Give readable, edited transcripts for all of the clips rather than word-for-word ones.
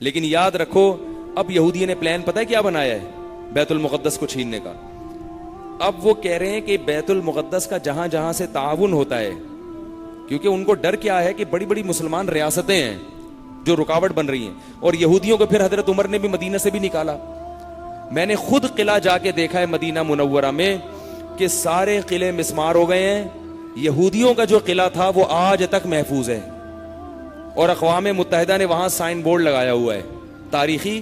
लेकिन याद रखो, अब यहूदियों ने प्लान पता है क्या बनाया है? बैतुल मुक़द्दस को छीनने का। अब वो कह रहे हैं कि बैतुल मुक़द्दस का जहां जहां से ताउन होता है, क्योंकि उनको डर क्या है कि बड़ी बड़ी मुसलमान रियासतें हैं जो रुकावट बन रही हैं, और यहूदियों को फिर हजरत उमर ने भी मदीना से भी निकाला। मैंने खुद किला जाके देखा है मदीना मुनव्वरा में कि सारे किले मिस्मार हो गए हैं। यहूदियों का जो किला था वो आज तक महफूज है, और अक़वाम मुत्तहिदा ने वहां साइन बोर्ड लगाया हुआ है, तारीखी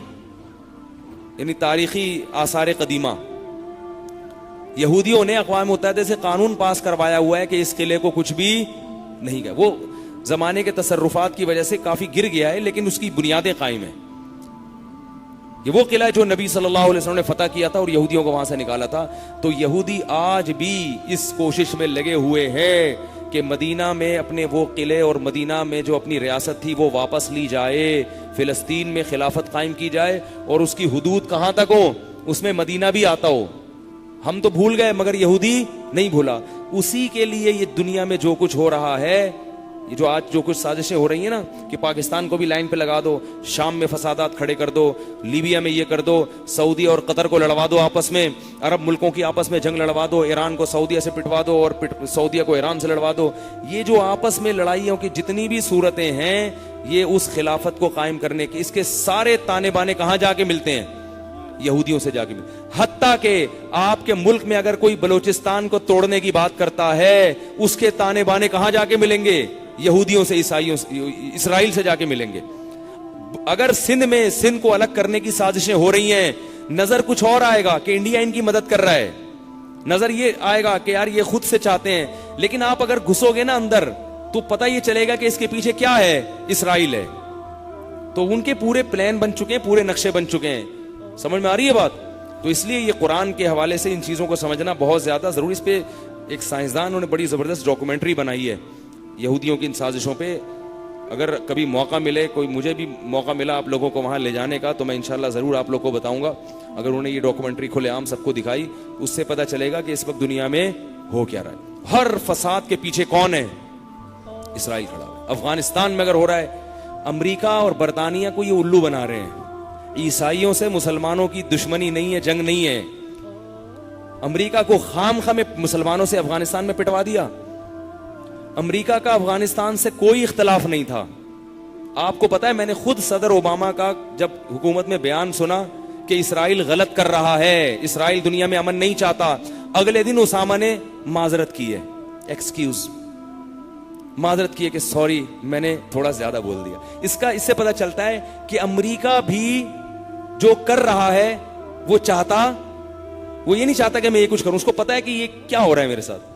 यानी तारीखी आसार कदीमा। यहूदियों ने अक़वाम मुत्तहिदा से कानून पास करवाया हुआ है कि इस किले को कुछ भी नहीं गया। वो जमाने के तसर्रुफात की वजह से काफी गिर गया है, लेकिन उसकी बुनियादें कायम है। ये वो किला है जो नबी सल्लल्लाहु अलैहि वसल्लम ने फतह किया था और यहूदियों को वहां से निकाला था। तो यहूदी आज भी इस कोशिश में लगे हुए हैं कि मदीना में अपने वो किले और मदीना में जो अपनी रियासत थी वो वापस ली जाए, फिलिस्तीन में खिलाफत कायम की जाए, और उसकी हुदूद कहां तक हो, उसमें मदीना भी आता हो। हम तो भूल गए मगर यहूदी नहीं भूला। उसी के लिए ये दुनिया में जो कुछ हो रहा है, ये जो आज जो कुछ साजिशें हो रही हैं ना, कि पाकिस्तान को भी लाइन पे लगा दो, शाम में फसादात खड़े कर दो, लीबिया में ये कर दो, सऊदी और कतर को लड़वा दो आपस में, अरब मुल्कों की आपस में जंग लड़वा दो, ईरान को सऊदिया से पिटवा दो और सऊदिया को ईरान से लड़वा दो। ये जो आपस में लड़ाइयों की जितनी भी सूरतें हैं, ये उस खिलाफत को कायम करने की, इसके सारे ताने बाने कहां जाके मिलते हैं? यहूदियों से जाके मिलते। हत्ता के आपके मुल्क में अगर कोई बलोचिस्तान को तोड़ने की बात करता है, उसके ताने बाने कहां जाके मिलेंगे? यहूदियों से, ईसाइयों से, इसराइल से जाके मिलेंगे। अगर सिंध में सिंध को अलग करने की साजिशें हो रही हैं, नजर कुछ और आएगा कि इंडिया इनकी मदद कर रहा है, नजर ये आएगा कि यार ये खुद से चाहते हैं। लेकिन आप अगर घुसोगे ना अंदर, तो पता ये चलेगा कि इसके पीछे क्या है, इसराइल है। तो उनके पूरे प्लान बन चुके हैं, पूरे नक्शे बन चुके हैं। समझ में आ रही है बात? तो इसलिए ये कुरान के हवाले से इन चीजों को समझना बहुत ज्यादा जरूरी। इस पे एक साइंसदान ने बड़ी जबरदस्त डॉक्यूमेंट्री बनाई है यहूदियों की इन साजिशों पे। अगर कभी मौका मिले, कोई मुझे भी मौका मिला आप लोगों को वहां ले जाने का, तो मैं इंशाल्लाह जरूर आप लोग को बताऊंगा। अगर उन्होंने ये डॉक्यूमेंट्री खुलेआम सबको दिखाई, उससे पता चलेगा कि इस वक्त दुनिया में हो क्या रहा है। हर फसाद के पीछे कौन है? इसराइल खड़ा है। अफगानिस्तान में अगर हो रहा है, अमरीका और बरतानिया को ये उल्लू बना रहे हैं। ईसाइयों से मुसलमानों की दुश्मनी नहीं है, जंग नहीं है। अमरीका को खामखा में मुसलमानों से अफगानिस्तान में पिटवा दिया। अमरीका का अफगानिस्तान से कोई इख्तलाफ नहीं था। आपको पता है, मैंने खुद सदर ओबामा का जब हुकूमत में बयान सुना कि इसराइल गलत कर रहा है, इसराइल दुनिया में अमन नहीं चाहता, अगले दिन उसामा ने माजरत की है, एक्सक्यूज माजरत की है कि सॉरी मैंने थोड़ा ज्यादा बोल दिया। इससे पता चलता है कि अमरीका भी जो कर रहा है वो ये नहीं चाहता कि मैं ये कुछ करूं, उसको पता है कि ये क्या हो रहा है मेरे साथ।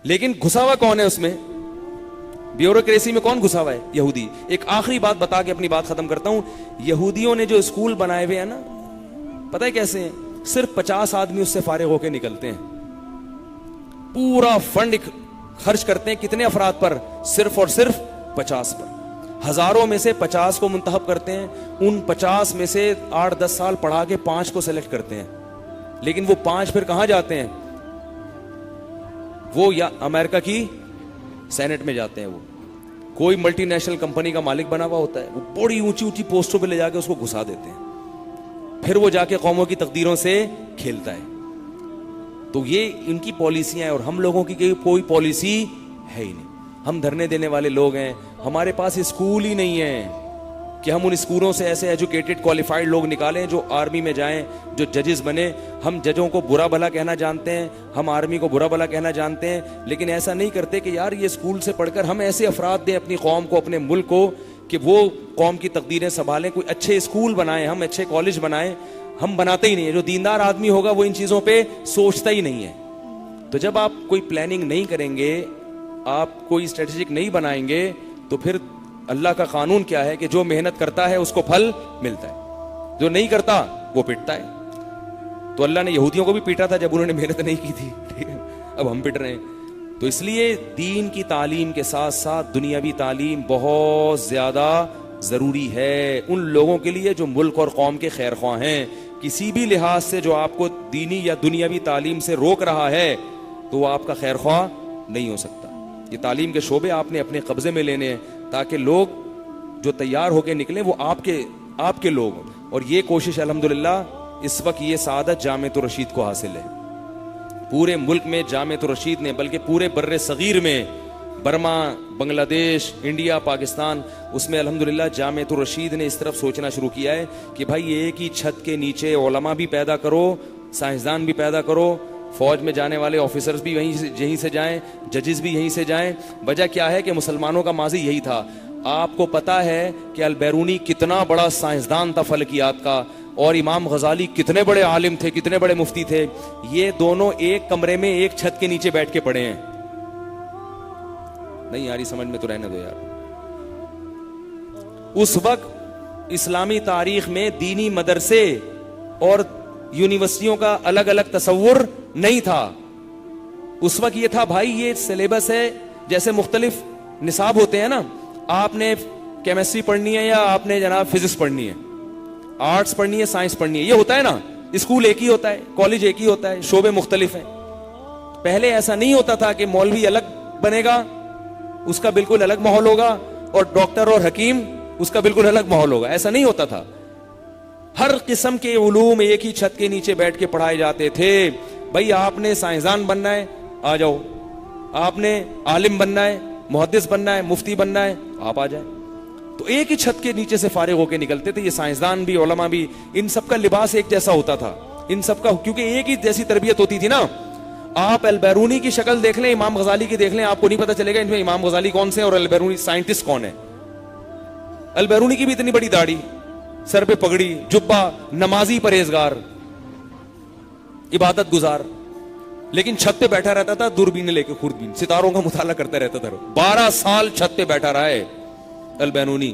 लेकिन घुसा हुआ कौन है उसमें? ब्यूरोक्रेसी में कौन घुसा हुआ है? यहूदी। एक आखिरी बात बता के अपनी बात खत्म करता हूं। यहूदियों ने जो स्कूल बनाए हुए हैं ना, पता है कैसे हैं? सिर्फ 50 आदमी उससे फारिग होकर निकलते हैं। पूरा फंड खर्च करते हैं कितने अफराद पर? सिर्फ और सिर्फ 50 पर। हजारों में से 50 को मुंतखब करते हैं। उन 50 में से 8-10 साल पढ़ा के 5 को सेलेक्ट करते हैं। लेकिन वो 5 फिर कहां जाते हैं? वो या अमेरिका की सेनेट में जाते हैं। वो कोई मल्टीनेशनल कंपनी का मालिक बना हुआ होता है, वो बड़ी ऊंची ऊंची पोस्टों पे ले जाके उसको घुसा देते हैं। फिर वो जाके कौमों की तकदीरों से खेलता है। तो ये इनकी पॉलिसियां हैं, और हम लोगों की कोई पॉलिसी है ही नहीं। हम धरने देने वाले लोग हैं, हमारे पास स्कूल ही नहीं है कि हम उन स्कूलों से ऐसे एजुकेटेड क्वालिफाइड लोग निकालें जो आर्मी में जाएं, जो जजेस बने। हम जजों को बुरा भला कहना जानते हैं, हम आर्मी को बुरा भला कहना जानते हैं, लेकिन ऐसा नहीं करते कि यार ये स्कूल से पढ़कर हम ऐसे अफराद दें अपनी कौम को, अपने मुल्क को, कि वो कौम की तकदीरें संभालें। कोई अच्छे स्कूल बनाएं, हम अच्छे कॉलेज बनाएं। हम बनाते ही नहीं है। जो दीनदार आदमी होगा वो इन चीजों पे सोचता ही नहीं है। तो जब आप कोई प्लानिंग नहीं करेंगे, आप कोई स्ट्रेटेजिक नहीं बनाएंगे, तो फिर अल्लाह का कानून क्या है कि जो मेहनत करता है उसको फल मिलता है, जो नहीं करता वो पिटता है। तो अल्लाह ने यहूदियों को भी पीटा था जब उन्होंने मेहनत नहीं की थी, ठीक है? अब हम पिट रहे हैं। तो इसलिए दीन की तालीम के साथ साथ दुनियावी तालीम बहुत ज्यादा जरूरी है उन लोगों के लिए जो मुल्क और कौम के खैर ख्वाह हैं। किसी भी लिहाज से जो आपको दीनी या दुनियावी तालीम से रोक रहा है, तो वो आपका खैर ख्वाह नहीं हो सकता। ये तालीम के शोबे आपने अपने कब्जे में लेने हैं, ताकि लोग जो तैयार होकर निकले वो आपके आपके लोग। और ये कोशिश अल्हम्दुलिल्लाह इस वक्त ये सादत जामिअतुर रशीद को हासिल है। पूरे मुल्क में जामिअतुर रशीद ने, बल्कि पूरे बर्रे सगीर में, बर्मा, बांग्लादेश, इंडिया, पाकिस्तान, उसमें अल्हम्दुलिल्लाह जामिअतुर रशीद ने इस तरफ सोचना शुरू किया है कि भाई एक ही छत के नीचे उलमा भी पैदा करो, साइंसदान भी पैदा करो, फौज में जाने वाले ऑफिसर्स भी यहीं से जाएं, जजेस भी यहीं से जाएं। वजह क्या है कि मुसलमानों का माजी यही था। आपको पता है कि अल-बैरूनी कितना बड़ा साइंसदान था फलकियात का, और इमाम गजाली कितने बड़े आलिम थे, कितने बड़े मुफ्ती थे। ये दोनों एक कमरे में एक छत के नीचे बैठ के पढ़े हैं। नहीं यार, समझ में तो रहने दो यार। उस वक्त इस्लामी तारीख में दीनी मदरसे और यूनिवर्सिटियों का अलग अलग तसव्वुर नहीं था। उस वक्त ये था भाई, ये सिलेबस है, जैसे मुख्तलिफ निसाब होते हैं ना, आपने केमिस्ट्री पढ़नी है या आपने जनाब फिजिक्स पढ़नी है, आर्ट्स पढ़नी है, साइंस पढ़नी है, ये होता है ना। स्कूल एक ही होता है, कॉलेज एक ही होता है, शोबे मुख्तलिफ हैं। पहले ऐसा नहीं होता था कि मौलवी अलग बनेगा, उसका बिल्कुल अलग माहौल होगा, और डॉक्टर और हकीम उसका बिल्कुल अलग माहौल होगा। ऐसा नहीं होता था। हर किस्म के उलूम एक ही छत के नीचे बैठ के पढ़ाए जाते थे। भाई आपने साइंसदान बनना है, आ जाओ। आपने आलिम बनना है, मुहद्दिस बनना है, मुफ्ती बनना है, आप आ जाए। तो एक ही छत के नीचे से फारिग होकर निकलते थे। ये साइंसदान भी, उलमा भी, इन सबका लिबास एक जैसा होता था, इन सबका, क्योंकि एक ही जैसी तरबियत होती थी ना। आप अल-बैरूनी की शक्ल देख लें, इमाम गजाली की देख लें, आपको नहीं पता चलेगा इनमें इमाम गजाली कौन से और अल-बैरूनी साइंटिस्ट कौन है। अल-बैरूनी की भी इतनी बड़ी दाढ़ी, सर पे पगड़ी, जुब्बा, नमाजी, परहेजगार, इबादत गुजार, लेकिन छत पे बैठा रहता था दूरबीन लेके, खुर्दबीन, सितारों का मुताला करता रहता था। 12 साल छत पे बैठा रहा है अल-बैरूनी।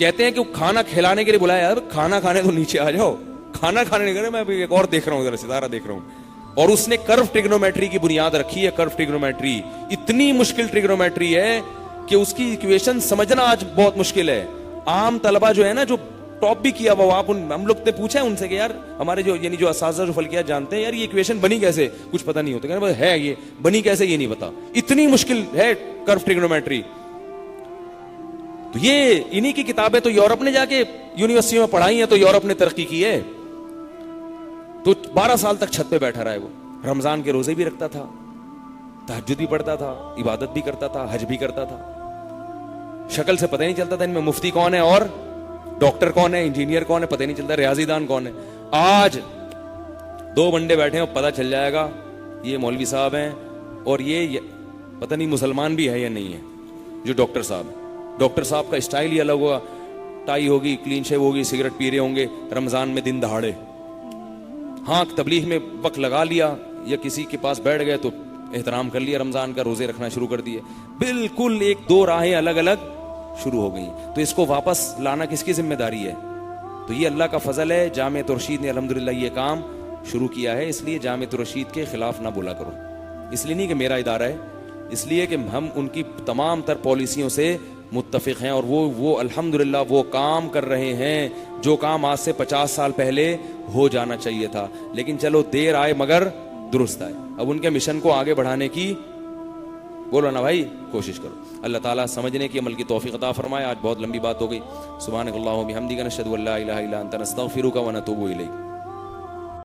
कहते हैं कि खाना खिलाने के लिए बुलाया, यार खाना खाने तो नीचे आ जाओ, खाना खाने नहीं करे, मैं एक और देख रहा हूं, जरा सितारा देख रहा हूं। और उसने कर्व ट्रिग्नोमेट्री की बुनियाद रखी है। कर्व ट्रिग्नोमेट्री इतनी मुश्किल ट्रिग्नोमेट्री है कि उसकी इक्वेशन समझना आज बहुत मुश्किल है। आम तलबा जो है ना, जो टॉप भी किया वो, आप हम लोग ने पूछा है उनसे कि यार हमारे जो यानी जो असातिज़ा जो फल्कियात जानते हैं, यार ये इक्वेशन बनी कैसे, कुछ पता नहीं होता। कहना है ये बनी कैसे, ये नहीं पता, इतनी मुश्किल है कर्व ट्रिग्नोमेट्री। तो ये इन्हीं की किताबें तो यूरोप ने जाके यूनिवर्सिटी में पढ़ाई है, तो यूरोप ने तरक्की की है। तो 12 साल तक छत पे बैठा रहा है वो। रमजान के रोजे भी रखता था, तहज्जुद भी पढ़ता था, इबादत भी करता था, हज भी करता था। शक्ल से पता ही नहीं चलता था इनमें मुफ्ती कौन है और डॉक्टर कौन है, इंजीनियर कौन है, पता ही नहीं चलता, रियाजीदान कौन है। आज 2 बंदे बैठे हैं, पता चल जाएगा ये मौलवी साहब हैं, और ये पता नहीं मुसलमान भी है या नहीं है जो डॉक्टर साहब है। डॉक्टर साहब का स्टाइल ही अलग होगा, टाई होगी, क्लीन शेव होगी, सिगरेट पी रहे होंगे रमजान में दिन दहाड़े। हाँ, तबलीग में वक्त लगा लिया या किसी के पास बैठ गए तो एहतराम कर लिया रमजान का, रोजे रखना शुरू कर दिए। बिल्कुल 1-2 राहें अलग अलग शुरू हो गई। तो इसको वापस लाना किसकी जिम्मेदारी है? तो ये अल्लाह का फजल है। जामिअतुर रशीद ने अल्हम्दुलिल्लाह ये काम शुरू किया है। इसलिए जामिअतुर रशीद के खिलाफ ना बोला करो, इसलिए नहीं कि मेरा इदारा है, इसलिए कि हम उनकी तमाम तर पॉलिसियों से मुत्तफिक हैं, और वो अल्हम्दुलिल्लाह वो काम कर रहे हैं जो काम आज से 50 साल पहले हो जाना चाहिए था। लेकिन चलो देर आए मगर दुरुस्त आए। अब उनके मिशन को आगे बढ़ाने की, बोलो ना भाई, कोशिश करो। अल्लाह ताला समझने की, अमल की तौफीक अता फरमाए। आज बहुत लंबी बात हो गई। सुब्हानकल्लाहुम्मा व बिहम्दिका नशहदु अल्ला इलाहा इल्ला अंता नस्तगफिरुका व नतूबु इलैक।